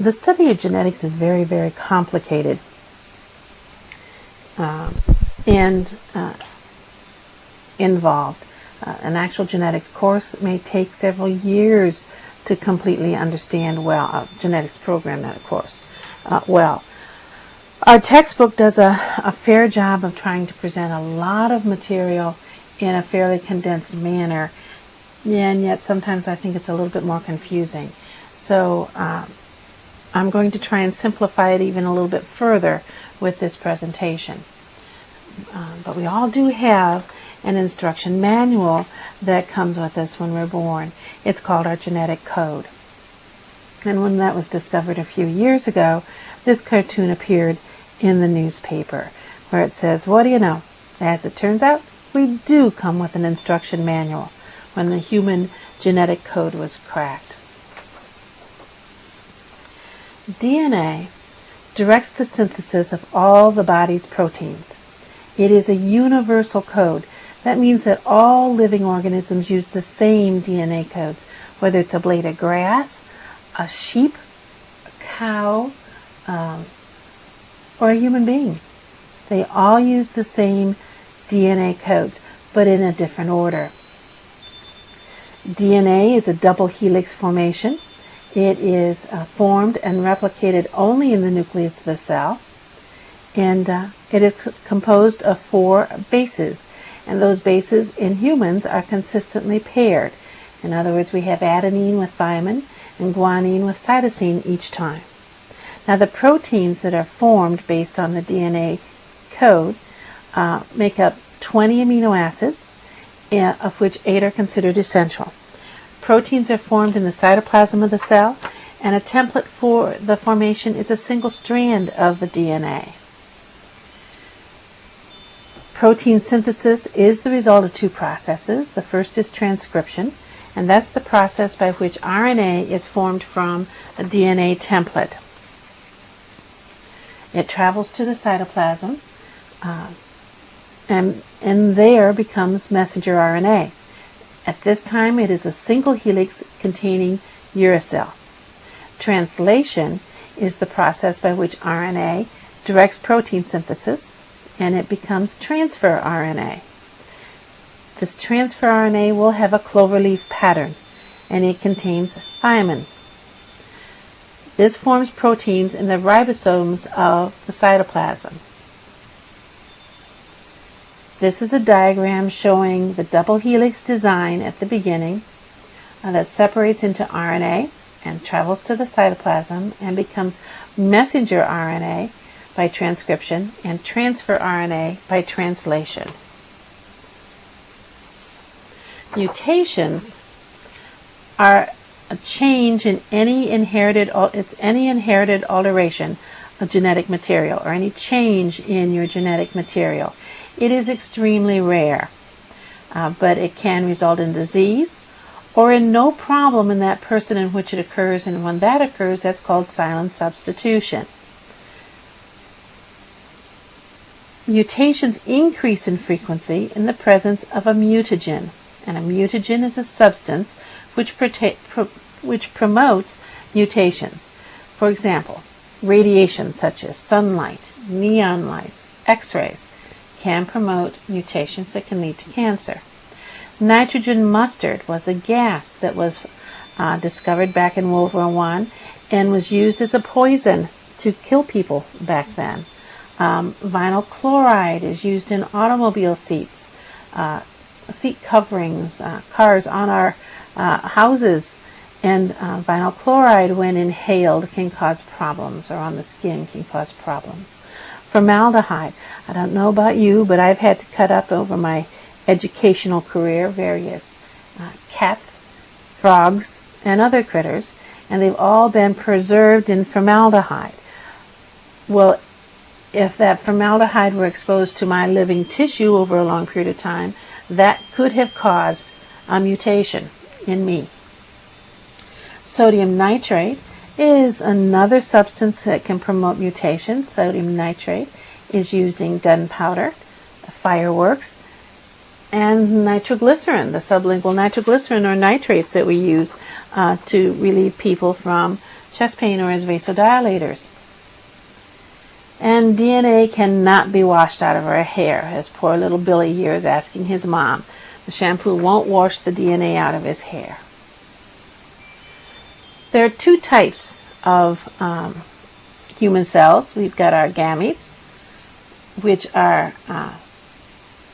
The study of genetics is very, very complicated and involved. An actual genetics course may take several years to completely understand well, a genetics program, that of course, well. Our textbook does a fair job of trying to present a lot of material in a fairly condensed manner, and yet sometimes I think it's a little bit more confusing. So I'm going to try and simplify it even a little bit further with this presentation. But we all do have an instruction manual that comes with us when we're born. It's called our genetic code. And when that was discovered a few years ago, this cartoon appeared in the newspaper where it says, what do you know? As it turns out, we do come with an instruction manual when the human genetic code was cracked. DNA directs the synthesis of all the body's proteins. It is a universal code. That means that all living organisms use the same DNA codes, whether it's a blade of grass, a sheep, a cow, or a human being. They all use the same DNA codes, but in a different order. DNA is a double helix formation. It is formed and replicated only in the nucleus of the cell, and it is composed of 4 bases, and those bases in humans are consistently paired. In other words, we have adenine with thymine and guanine with cytosine each time. Now, the proteins that are formed based on the DNA code make up 20 amino acids, of which 8 are considered essential. Proteins are formed in the cytoplasm of the cell, and a template for the formation is a single strand of the DNA. Protein synthesis is the result of 2 processes. The first is transcription, and that's the process by which RNA is formed from a DNA template. It travels to the cytoplasm and there becomes messenger RNA. At this time, it is a single helix containing uracil. Translation is the process by which RNA directs protein synthesis, and it becomes transfer RNA. This transfer RNA will have a cloverleaf pattern, and it contains thymine. This forms proteins in the ribosomes of the cytoplasm. This is a diagram showing the double helix design at the beginning that separates into RNA and travels to the cytoplasm and becomes messenger RNA by transcription and transfer RNA by translation. Mutations are a change in any inherited alteration of genetic material, or any change in your genetic material. It is extremely rare, but it can result in disease or in no problem in that person in which it occurs, and when that occurs, that's called silent substitution. Mutations increase in frequency in the presence of a mutagen, and a mutagen is a substance which promotes mutations. For example, radiation such as sunlight, neon lights, X-rays can promote mutations that can lead to cancer. Nitrogen mustard was a gas that was discovered back in World War I and was used as a poison to kill people back then. Vinyl chloride is used in automobile seats, seat coverings, cars on our houses, and vinyl chloride, when inhaled, can cause problems, or on the skin can cause problems. Formaldehyde, I don't know about you, but I've had to cut up over my educational career various cats, frogs, and other critters, and they've all been preserved in formaldehyde. Well, if that formaldehyde were exposed to my living tissue over a long period of time, that could have caused a mutation in me. Sodium nitrate is another substance that can promote mutations. Sodium nitrate is used in gunpowder, fireworks, and nitroglycerin, the sublingual nitroglycerin or nitrates that we use to relieve people from chest pain, or as vasodilators. And DNA cannot be washed out of our hair, as poor little Billy here is asking his mom. The shampoo won't wash the DNA out of his hair. There are two types of human cells. We've got our gametes, which are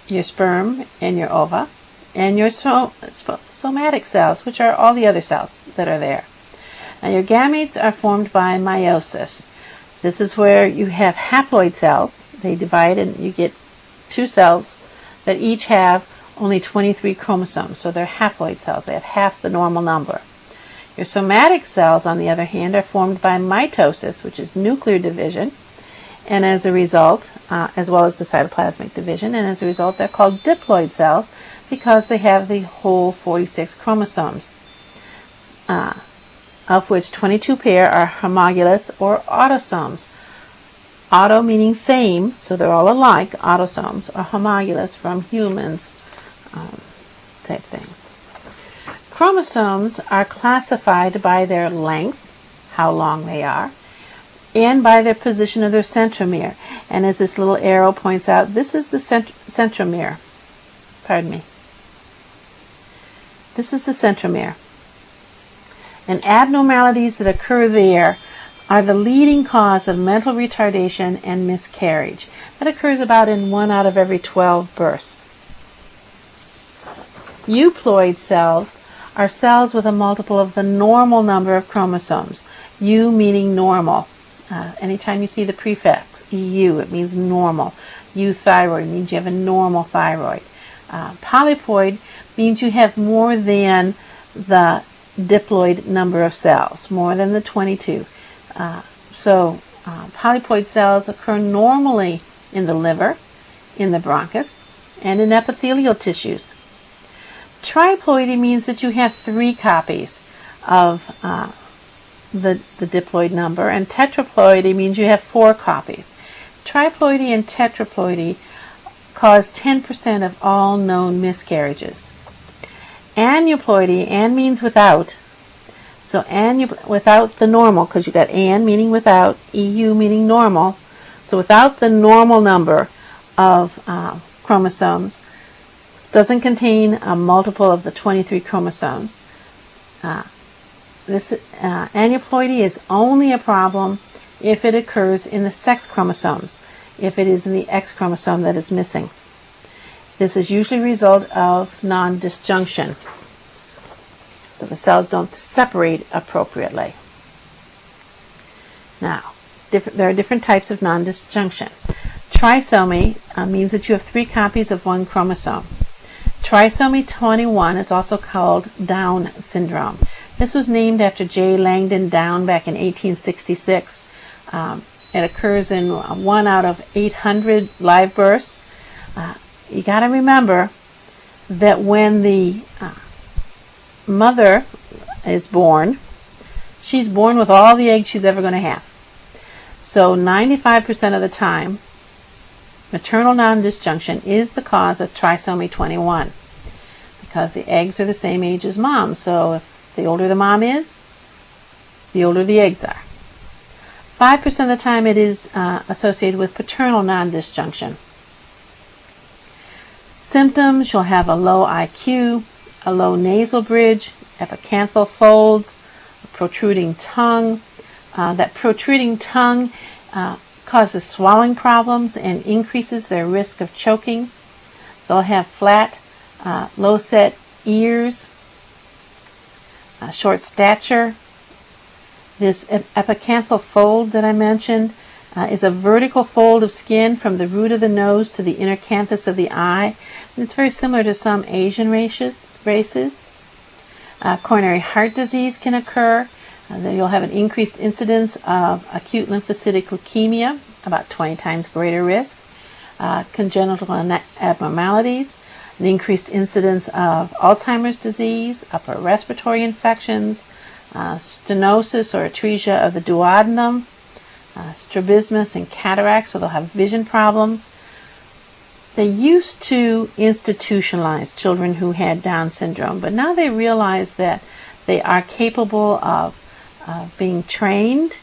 your sperm and your ova, and your somatic cells, which are all the other cells that are there. Now, your gametes are formed by meiosis. This is where you have haploid cells. They divide and you get two cells that each have only 23 chromosomes. So they're haploid cells. They have half the normal number. Your somatic cells, on the other hand, are formed by mitosis, which is nuclear division, and as a result, as well as the cytoplasmic division, and as a result they're called diploid cells because they have the whole 46 chromosomes, of which 22 pair are homologous or autosomes. Auto meaning same, so they're all alike, autosomes, or homologous from humans type things. Chromosomes are classified by their length, how long they are, and by their position of their centromere. And as this little arrow points out, this is the centromere. Pardon me. This is the centromere. And abnormalities that occur there are the leading cause of mental retardation and miscarriage. That occurs about in 1 out of every 12 births. Euploid cells are cells with a multiple of the normal number of chromosomes. Eu meaning normal. Anytime you see the prefix EU, it means normal. Euthyroid means you have a normal thyroid. Polyploid means you have more than the diploid number of cells, more than the 22. Polyploid cells occur normally in the liver, in the bronchus, and in epithelial tissues. Triploidy means that you have 3 copies of the diploid number, and tetraploidy means you have 4 copies. Triploidy and tetraploidy cause 10% of all known miscarriages. Aneuploidy, an means without, so without the normal, because you got an meaning without, EU meaning normal, so without the normal number of chromosomes, doesn't contain a multiple of the 23 chromosomes. This aneuploidy is only a problem if it occurs in the sex chromosomes, if it is in the X chromosome that is missing. This is usually a result of non-disjunction. So the cells don't separate appropriately. Now, there are different types of non-disjunction. Trisomy means that you have 3 copies of one chromosome. Trisomy 21 is also called Down syndrome. This was named after J. Langdon Down back in 1866. It occurs in 1 out of 800 live births. You got to remember that when the mother is born, she's born with all the eggs she's ever going to have. So 95% of the time, maternal non-disjunction is the cause of trisomy 21 because the eggs are the same age as mom. So if the older the mom is, the older the eggs are. 5% of the time it is associated with paternal non-disjunction. Symptoms: you'll have a low IQ, a low nasal bridge, epicanthal folds, a protruding tongue. That protruding tongue causes swallowing problems and increases their risk of choking. They'll have flat, low-set ears, short stature. This epicanthal fold that I mentioned is a vertical fold of skin from the root of the nose to the inner canthus of the eye. And it's very similar to some Asian races. Coronary heart disease can occur. You'll have an increased incidence of acute lymphocytic leukemia, about 20 times greater risk. Congenital abnormalities, an increased incidence of Alzheimer's disease, upper respiratory infections, stenosis or atresia of the duodenum, strabismus and cataracts, so they'll have vision problems. They used to institutionalize children who had Down syndrome, but now they realize that they are capable of being trained,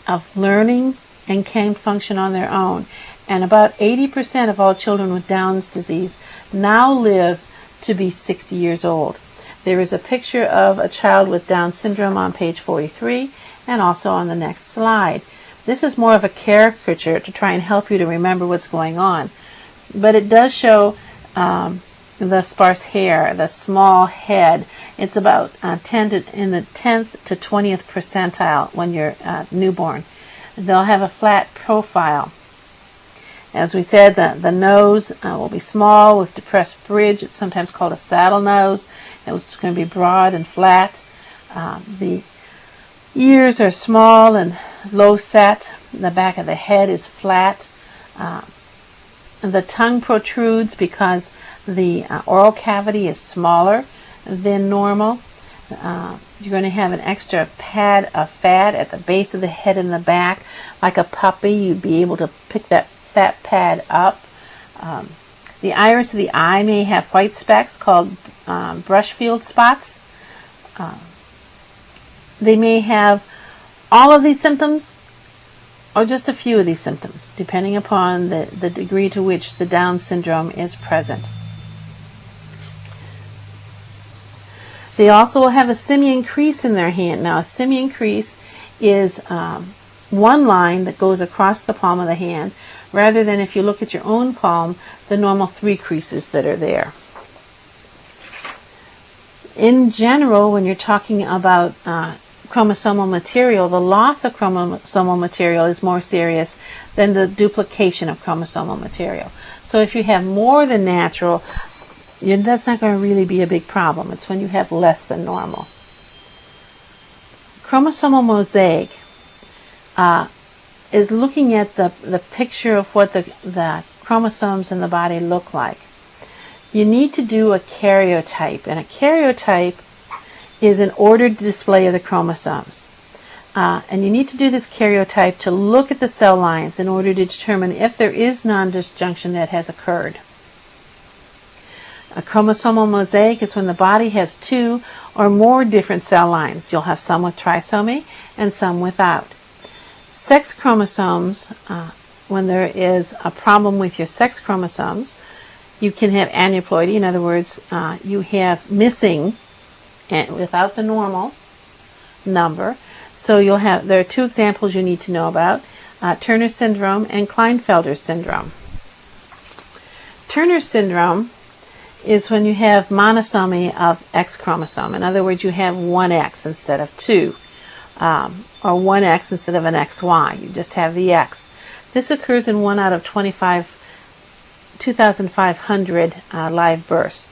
of learning, and can function on their own. And about 80% of all children with Down's disease now live to be 60 years old. There is a picture of a child with Down syndrome on page 43 and also on the next slide. This is more of a caricature to try and help you to remember what's going on. But it does show the sparse hair, the small head. It's about in the 10th to 20th percentile when you're newborn. They'll have a flat profile. As we said, the nose will be small with depressed bridge. It's sometimes called a saddle nose. It's going to be broad and flat. The ears are small and low set. The back of the head is flat. The tongue protrudes because the oral cavity is smaller than normal. You're going to have an extra pad of fat at the base of the head and the back. Like a puppy, you'd be able to pick that fat pad up. The iris of the eye may have white specks called brush field spots. They may have all of these symptoms or just a few of these symptoms, depending upon the degree to which the Down syndrome is present. They also will have a simian crease in their hand. Now, a simian crease is one line that goes across the palm of the hand, rather than, if you look at your own palm, the normal 3 creases that are there. In general, when you're talking about chromosomal material, the loss of chromosomal material is more serious than the duplication of chromosomal material. So if you have more than natural, that's not going to really be a big problem. It's when you have less than normal. Chromosomal mosaic is looking at the picture of what the chromosomes in the body look like. You need to do a karyotype, and a karyotype is an ordered display of the chromosomes. And you need to do this karyotype to look at the cell lines in order to determine if there is non-disjunction that has occurred. A chromosomal mosaic is when the body has 2 or more different cell lines. You'll have some with trisomy and some without. Sex chromosomes, when there is a problem with your sex chromosomes, you can have aneuploidy. In other words, you have missing and without the normal number. So there are 2 examples you need to know about, Turner syndrome and Klinefelter syndrome. Turner syndrome is when you have monosomy of X chromosome. In other words, you have 1 X instead of 2, or 1 X instead of an XY. You just have the X. This occurs in 1 out of 2,500 live births.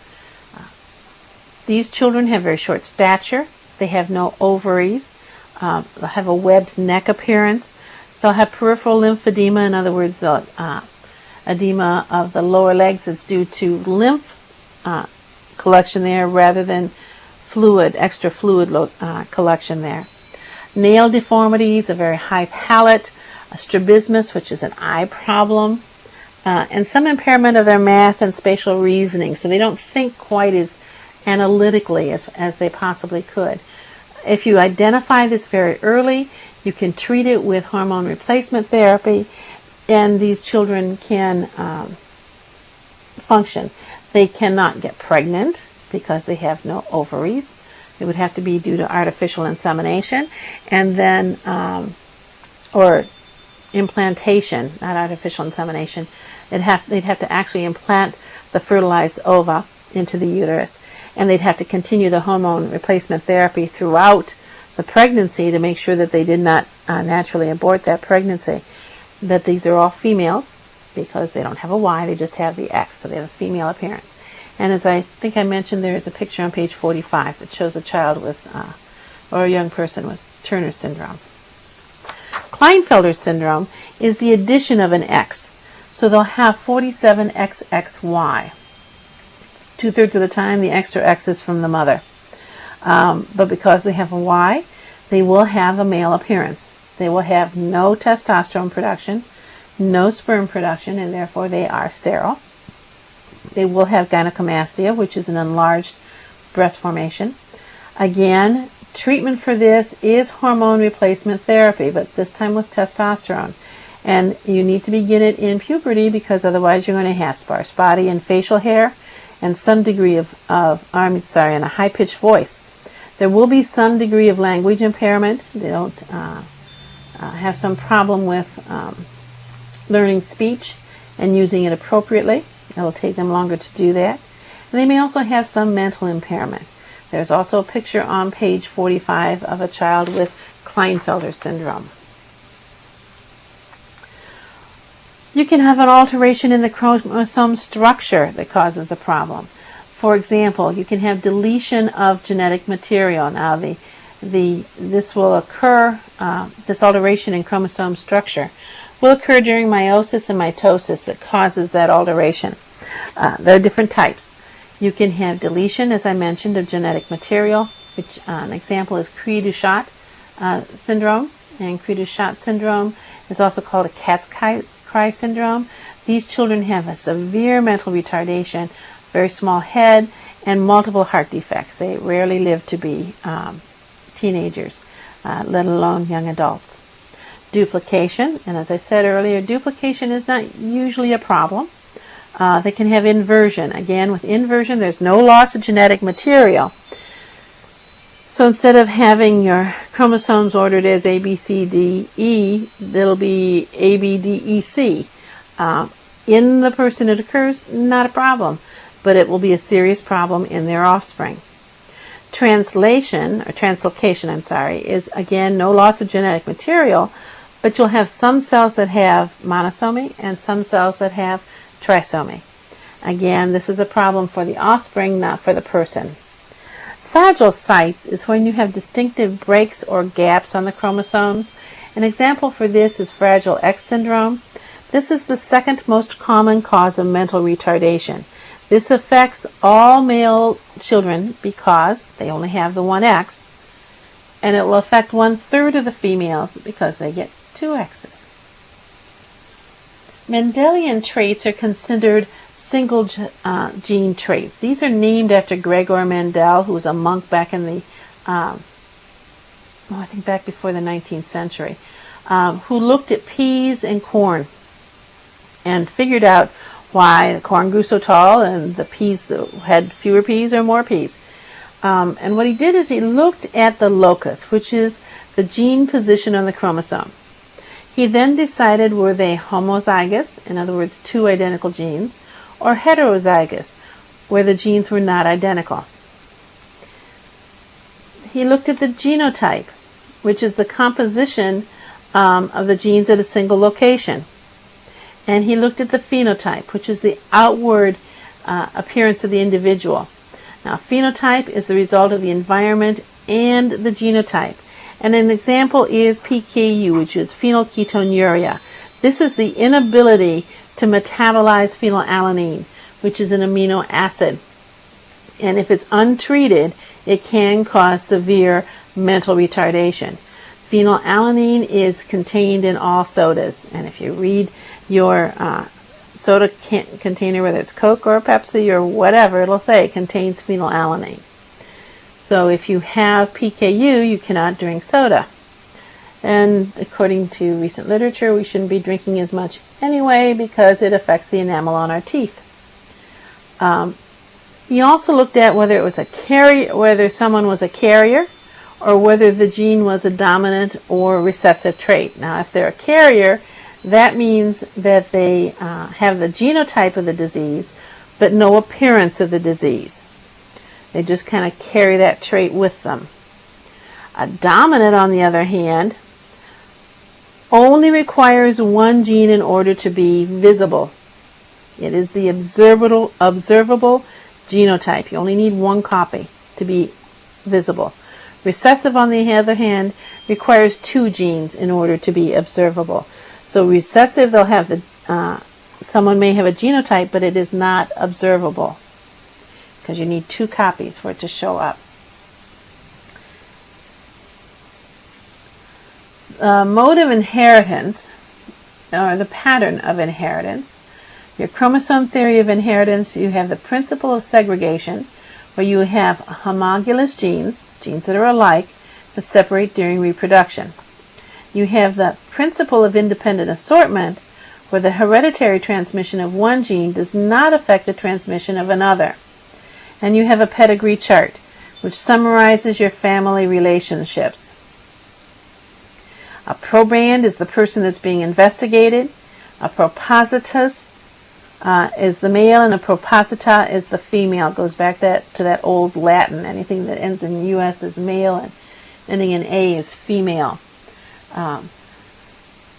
These children have very short stature. They have no ovaries. They'll have a webbed neck appearance. They'll have peripheral lymphedema. In other words, edema of the lower legs that's due to lymph collection there rather than extra fluid collection there. Nail deformities, a very high palate, a strabismus, which is an eye problem, and some impairment of their math and spatial reasoning, so they don't think quite as analytically as they possibly could. If you identify this very early, you can treat it with hormone replacement therapy, and these children can function. They cannot get pregnant because they have no ovaries. It would have to be due to artificial insemination, and then or implantation, not artificial insemination. They'd have to actually implant the fertilized ova into the uterus, and they'd have to continue the hormone replacement therapy throughout the pregnancy to make sure that they did not naturally abort that pregnancy. That these are all females because they don't have a Y, they just have the X, so they have a female appearance. And as I think I mentioned, there is a picture on page 45 that shows a child with, or a young person with Turner syndrome. Klinefelter syndrome is the addition of an X. So they'll have 47XXY. 2/3 of the time, the extra X is from the mother. But because they have a Y, they will have a male appearance. They will have no testosterone production, no sperm production, and therefore they are sterile. They will have gynecomastia, which is an enlarged breast formation. Again, Treatment for this is hormone replacement therapy, but this time with testosterone. And you need to begin it in puberty because otherwise you're going to have sparse body and facial hair and some degree and a high-pitched voice. There will be some degree of language impairment. They don't have some problem with learning speech and using it appropriately. It will take them longer to do that. And they may also have some mental impairment. There's also a picture on page 45 of a child with Klinefelter syndrome. You can have an alteration in the chromosome structure that causes a problem. For example, you can have deletion of genetic material. Now, this will occur, this alteration in chromosome structure will occur during meiosis and mitosis that causes that alteration. There are different types. You can have deletion, as I mentioned, of genetic material, which an example is Cri-du-Chat syndrome. And Cri-du-Chat syndrome is also called a cat's cry syndrome. These children have a severe mental retardation, very small head, and multiple heart defects. They rarely live to be teenagers, let alone young adults. Duplication, and as I said earlier, duplication is not usually a problem. They can have inversion. Again, with inversion, there's no loss of genetic material. So instead of having your chromosomes ordered as A, B, C, D, E, it'll be A, B, D, E, C. In the person it occurs, not a problem, but it will be a serious problem in their offspring. Translocation, is again no loss of genetic material, but you'll have some cells that have monosomy and some cells that have trisomy. Again, this is a problem for the offspring, not for the person. Fragile sites is when you have distinctive breaks or gaps on the chromosomes. An example for this is Fragile X syndrome. This is the second most common cause of mental retardation. This affects all male children because they only have the one X, and it will affect 1/3 of the females because they get two X's. Mendelian traits are considered single gene traits. These are named after Gregor Mendel, who was a monk back in the, I think back before the 19th century, who looked at peas and corn and figured out why the corn grew so tall and the peas had fewer peas or more peas. And what he did is he looked at the locus, which is the gene position on the chromosome. He then decided, were they homozygous, in other words, two identical genes, or heterozygous, where the genes were not identical. He looked at the genotype, which is the composition of the genes at a single location. And he looked at the phenotype, which is the outward appearance of the individual. Now, phenotype is the result of the environment and the genotype. And an example is PKU, which is phenylketonuria. This is the inability to metabolize phenylalanine, which is an amino acid. And if it's untreated, it can cause severe mental retardation. Phenylalanine is contained in all sodas. And if you read your soda container, whether it's Coke or Pepsi or whatever, it'll say it contains phenylalanine. So if you have PKU, you cannot drink soda. And according to recent literature, we shouldn't be drinking as much anyway because it affects the enamel on our teeth. He also looked at whether it was a carrier, whether someone was a carrier, or whether the gene was a dominant or recessive trait. Now, if they're a carrier, that means that they have the genotype of the disease, but no appearance of the disease. They just kind of carry that trait with them. A dominant, on the other hand, only requires one gene in order to be visible. It is the observable genotype. You only need one copy to be visible. Recessive, on the other hand, requires two genes in order to be observable. So recessive, they'll have the someone may have a genotype, but it is not observable because you need two copies for it to show up. Mode of inheritance, or the pattern of inheritance. Your chromosome theory of inheritance, you have the principle of segregation, where you have homologous genes, genes that are alike, that separate during reproduction. You have the principle of independent assortment, where the hereditary transmission of one gene does not affect the transmission of another. And you have a pedigree chart, which summarizes your family relationships. A proband is the person that's being investigated. A propositus is the male, and a proposita is the female. It goes back to that old Latin. Anything that ends in US is male, and ending in A is female.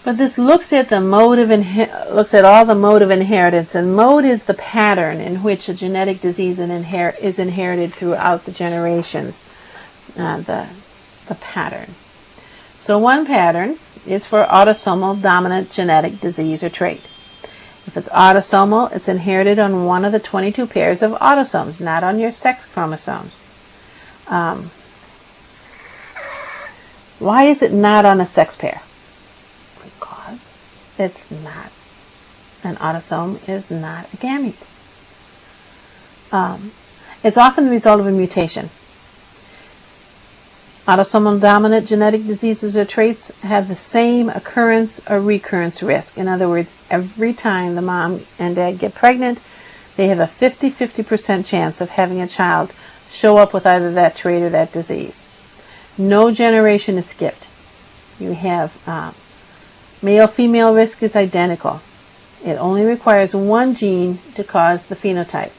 But this looks at the mode of looks at all the mode of inheritance, and mode is the pattern in which a genetic disease is inherited throughout the generations. The pattern. So one pattern is for autosomal dominant genetic disease or trait. If it's autosomal, it's inherited on one of the 22 pairs of autosomes, not on your sex chromosomes. Why is it not on a sex pair? Because it's not. An autosome is not a gamete. It's often the result of a mutation. Autosomal dominant genetic diseases or traits have the same occurrence or recurrence risk. In other words, every time the mom and dad get pregnant, they have a 50-50% chance of having a child show up with either that trait or that disease. No generation is skipped. You have male-female risk is identical. It only requires one gene to cause the phenotype.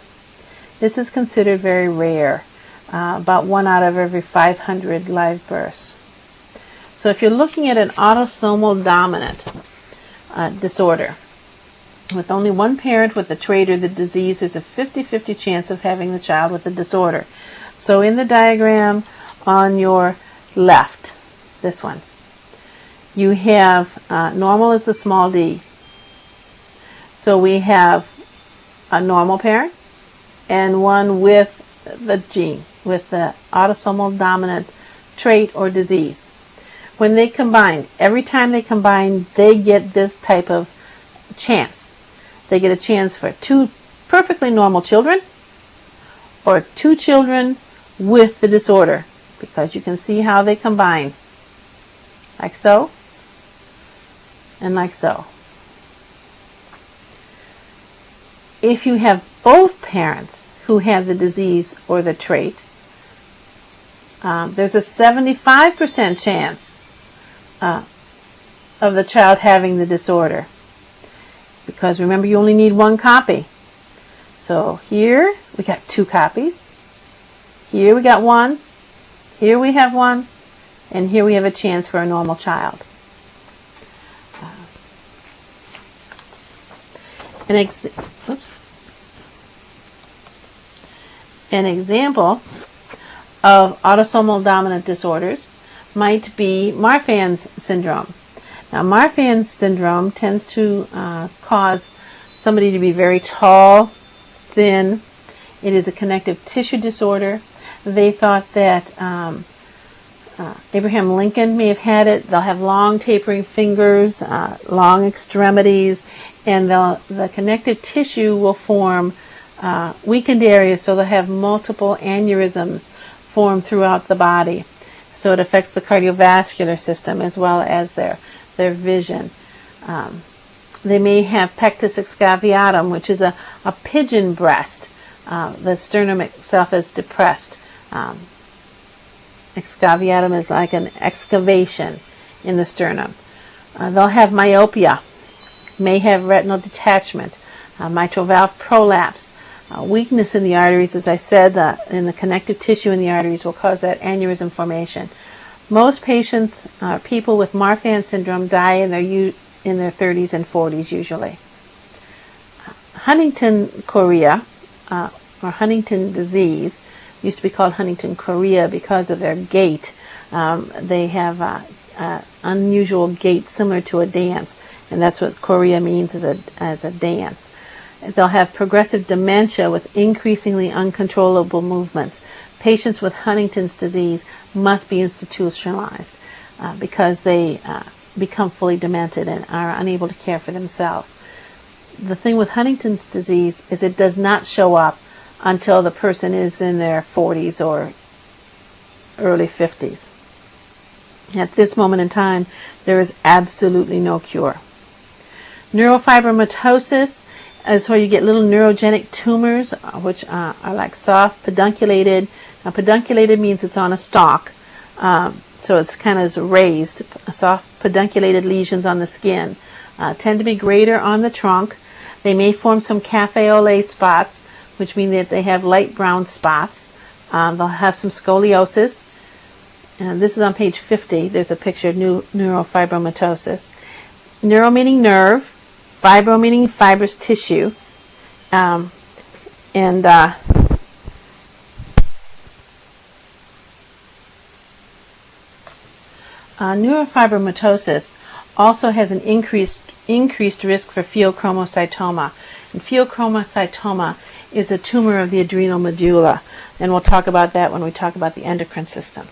This is considered very rare. About 1 out of every 500 live births. So if you're looking at an autosomal dominant disorder with only one parent with the trait or the disease, there's a 50-50 chance of having the child with the disorder. So in the diagram on your left, this one, you have normal is the small d. So we have a normal parent and one with the gene, with the autosomal dominant trait or disease. When they combine, every time they combine, they get this type of chance. They get a chance for 2 perfectly normal children or 2 children with the disorder, because you can see how they combine, like so and like so. If you have both parents who have the disease or the trait, there's a 75% chance of the child having the disorder, because remember, you only need one copy. So here we got 2 copies, here we got 1, here we have 1, and here we have a chance for a normal child. An example of autosomal dominant disorders might be Marfan's syndrome. Now, Marfan's syndrome tends to cause somebody to be very tall, thin. It is a connective tissue disorder. They thought that Abraham Lincoln may have had it. They'll have long tapering fingers, long extremities, and the connective tissue will form weakened areas, so they'll have multiple aneurysms form throughout the body. So it affects the cardiovascular system as well as their vision. They may have pectus excavatum, which is a pigeon breast. The sternum itself is depressed. Excavatum is like an excavation in the sternum. They'll have myopia, may have retinal detachment, mitral valve prolapse. Weakness in the arteries, as I said, in the connective tissue in the arteries will cause that aneurysm formation. Most patients, people with Marfan syndrome, die in their 30s and 40s usually. Huntington chorea, or Huntington disease, used to be called Huntington chorea because of their gait. They have unusual gait similar to a dance, and that's what chorea means, as a dance. They'll have progressive dementia with increasingly uncontrollable movements. Patients with Huntington's disease must be institutionalized because they become fully demented and are unable to care for themselves. The thing with Huntington's disease is it does not show up until the person is in their 40s or early 50s. At this moment in time, there is absolutely no cure. Neurofibromatosis is where you get little neurogenic tumors, which are like soft pedunculated. Now, pedunculated means it's on a stalk, so it's kind of raised. Soft pedunculated lesions on the skin tend to be greater on the trunk. They may form some cafe au lait spots, which mean that they have light brown spots. They'll have some scoliosis. And this is on page 50. There's a picture of neurofibromatosis. Neuro meaning nerve, fibro meaning fibrous tissue, neurofibromatosis also has an increased risk for pheochromocytoma. And pheochromocytoma is a tumor of the adrenal medulla, and we'll talk about that when we talk about the endocrine system.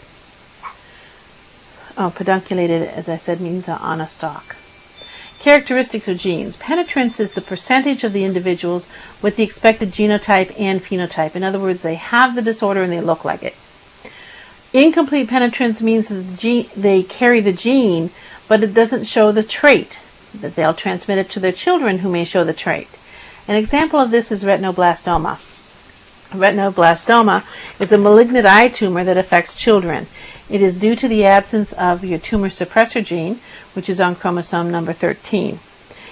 Pedunculated, as I said, means on a stalk. Characteristics of genes. Penetrance is the percentage of the individuals with the expected genotype and phenotype. In other words, they have the disorder and they look like it. Incomplete penetrance means that they carry the gene, but it doesn't show the trait, that they'll transmit it to their children who may show the trait. An example of this is retinoblastoma. Retinoblastoma is a malignant eye tumor that affects children. It is due to the absence of your tumor suppressor gene, which is on chromosome number 13.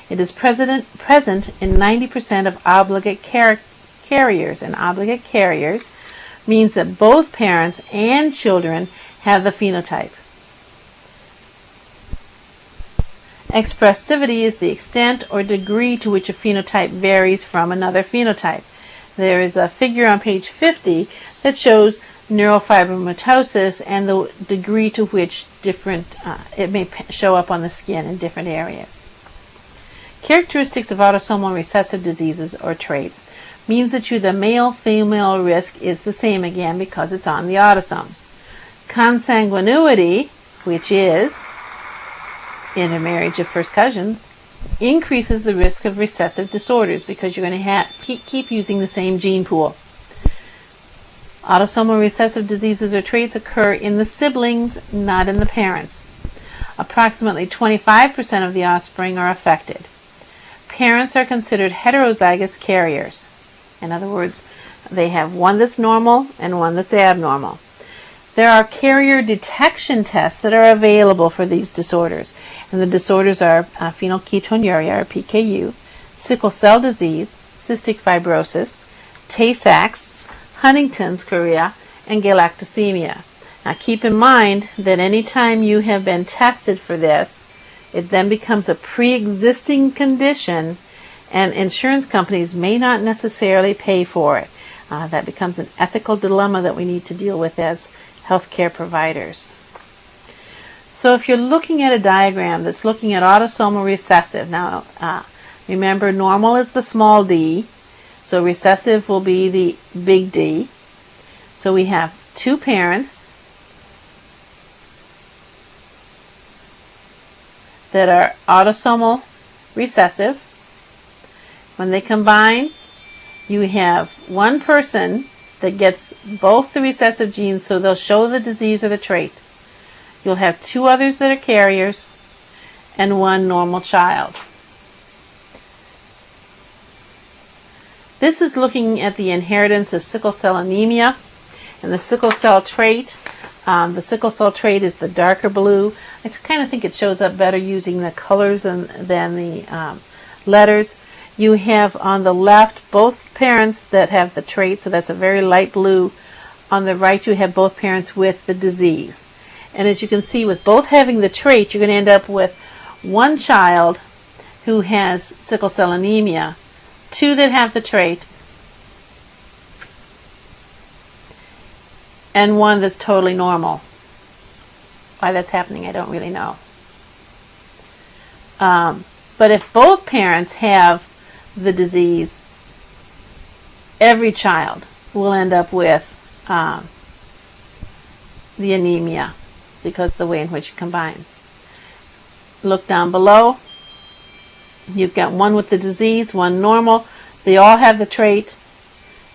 It is present in 90% of obligate carriers, and obligate carriers means that both parents and children have the phenotype. Expressivity is the extent or degree to which a phenotype varies from another phenotype. There is a figure on page 50 that shows neurofibromatosis and the degree to which it may show up on the skin in different areas. Characteristics of autosomal recessive diseases or traits means that the male-female risk is the same again because it's on the autosomes. Consanguinity, which is intermarriage of first cousins, increases the risk of recessive disorders because you're going to keep using the same gene pool. Autosomal recessive diseases or traits occur in the siblings, not in the parents. Approximately 25% of the offspring are affected. Parents are considered heterozygous carriers. In other words, they have one that's normal and one that's abnormal. There are carrier detection tests that are available for these disorders. And the disorders are phenylketonuria, or PKU, sickle cell disease, cystic fibrosis, Tay-Sachs, Huntington's chorea, and galactosemia. Now keep in mind that any time you have been tested for this, it then becomes a pre-existing condition, and insurance companies may not necessarily pay for it. That becomes an ethical dilemma that we need to deal with as healthcare providers. So if you're looking at a diagram that's looking at autosomal recessive, now remember normal is the small d, so recessive will be the big D. So we have two parents that are autosomal recessive. When they combine, you have one person that gets both the recessive genes, so they'll show the disease or the trait. You'll have two others that are carriers and one normal child. This is looking at the inheritance of sickle cell anemia and the sickle cell trait. The sickle cell trait is the darker blue. I kind of think it shows up better using the colors than the letters. You have on the left both parents that have the trait, so that's a very light blue. On the right you have both parents with the disease. And as you can see, with both having the trait, you're going to end up with one child who has sickle cell anemia, two that have the trait, and one that's totally normal. Why that's happening, I don't really know. But if both parents have the disease, every child will end up with the anemia because of the way in which it combines. Look down below. You've got one with the disease, one normal. They all have the trait.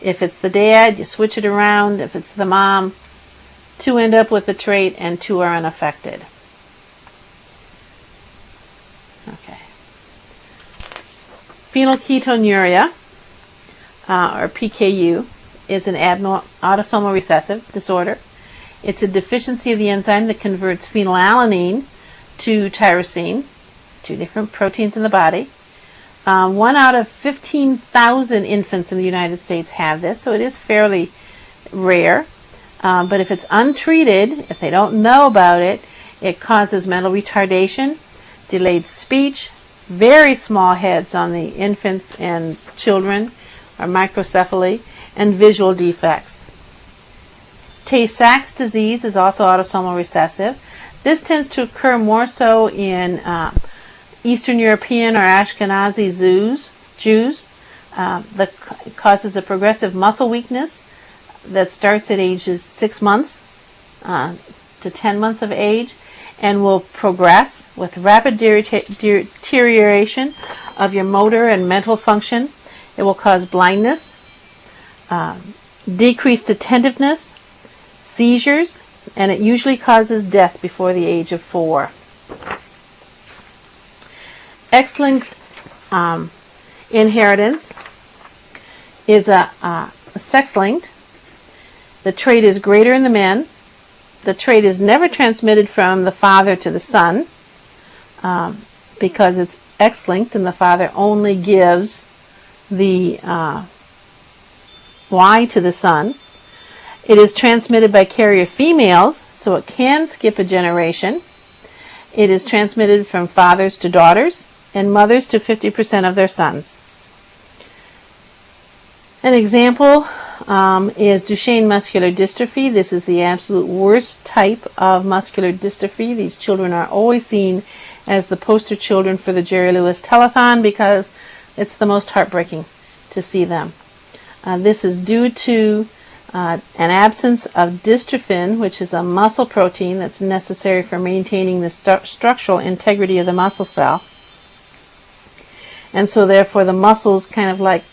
If it's the dad, you switch it around. If it's the mom, two end up with the trait and two are unaffected. Okay. Phenylketonuria, or PKU, is an abnormal autosomal recessive disorder. It's a deficiency of the enzyme that converts phenylalanine to tyrosine, two different proteins in the body. 1 out of 15,000 infants in the United States have this, so it is fairly rare. But if it's untreated, if they don't know about it, it causes mental retardation, delayed speech, very small heads on the infants and children, or microcephaly, and visual defects. Tay-Sachs disease is also autosomal recessive. This tends to occur more so in Eastern European or Ashkenazi Jews. That causes a progressive muscle weakness that starts at ages 6 months to 10 months of age, and will progress with rapid deterioration of your motor and mental function. It will cause blindness, decreased attentiveness, seizures, and it usually causes death before the age of 4. X-linked inheritance is a sex-linked. The trait is greater in the men. The trait is never transmitted from the father to the son because it's X-linked, and the father only gives the Y to the son. It is transmitted by carrier females, so it can skip a generation. It is transmitted from fathers to daughters and mothers to 50% of their sons. An example is Duchenne muscular dystrophy. This is the absolute worst type of muscular dystrophy. These children are always seen as the poster children for the Jerry Lewis telethon because it's the most heartbreaking to see them. This is due to an absence of dystrophin, which is a muscle protein that's necessary for maintaining the structural integrity of the muscle cell. And so therefore the muscles kind of like,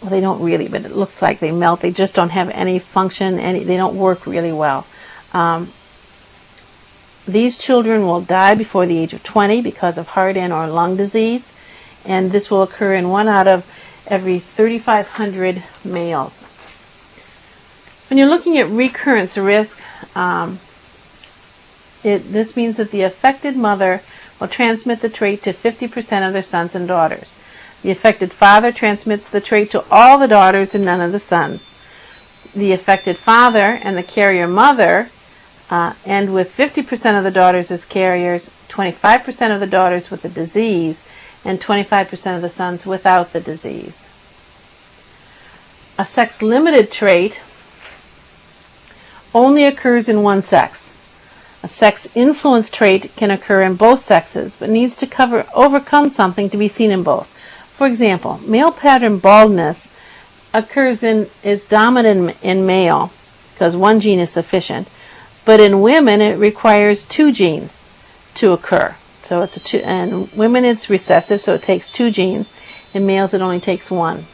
well, they don't really, but it looks like they melt. They just don't have any function, they don't work really well. These children will die before the age of 20 because of heart and or lung disease, and this will occur in 1 out of every 3,500 males. When you're looking at recurrence risk, this means that the affected mother will transmit the trait to 50% of their sons and daughters. The affected father transmits the trait to all the daughters and none of the sons. The affected father and the carrier mother end with 50% of the daughters as carriers, 25% of the daughters with the disease, and 25% of the sons without the disease. A sex-limited trait only occurs in one sex. A sex-influenced trait can occur in both sexes, but needs to overcome something to be seen in both. For example, male pattern baldness is dominant in male because one gene is sufficient, but in women it requires 2 genes to occur. So in women it's recessive, so it takes 2 genes. In males it only takes 1.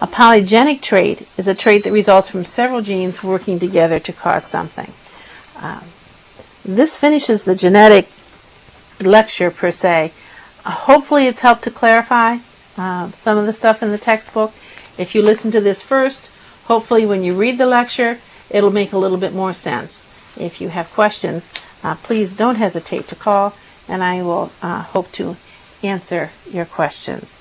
A polygenic trait is a trait that results from several genes working together to cause something. This finishes the genetic lecture per se. Hopefully it's helped to clarify some of the stuff in the textbook. If you listen to this first, hopefully when you read the lecture, it'll make a little bit more sense. If you have questions, please don't hesitate to call, and I will hope to answer your questions.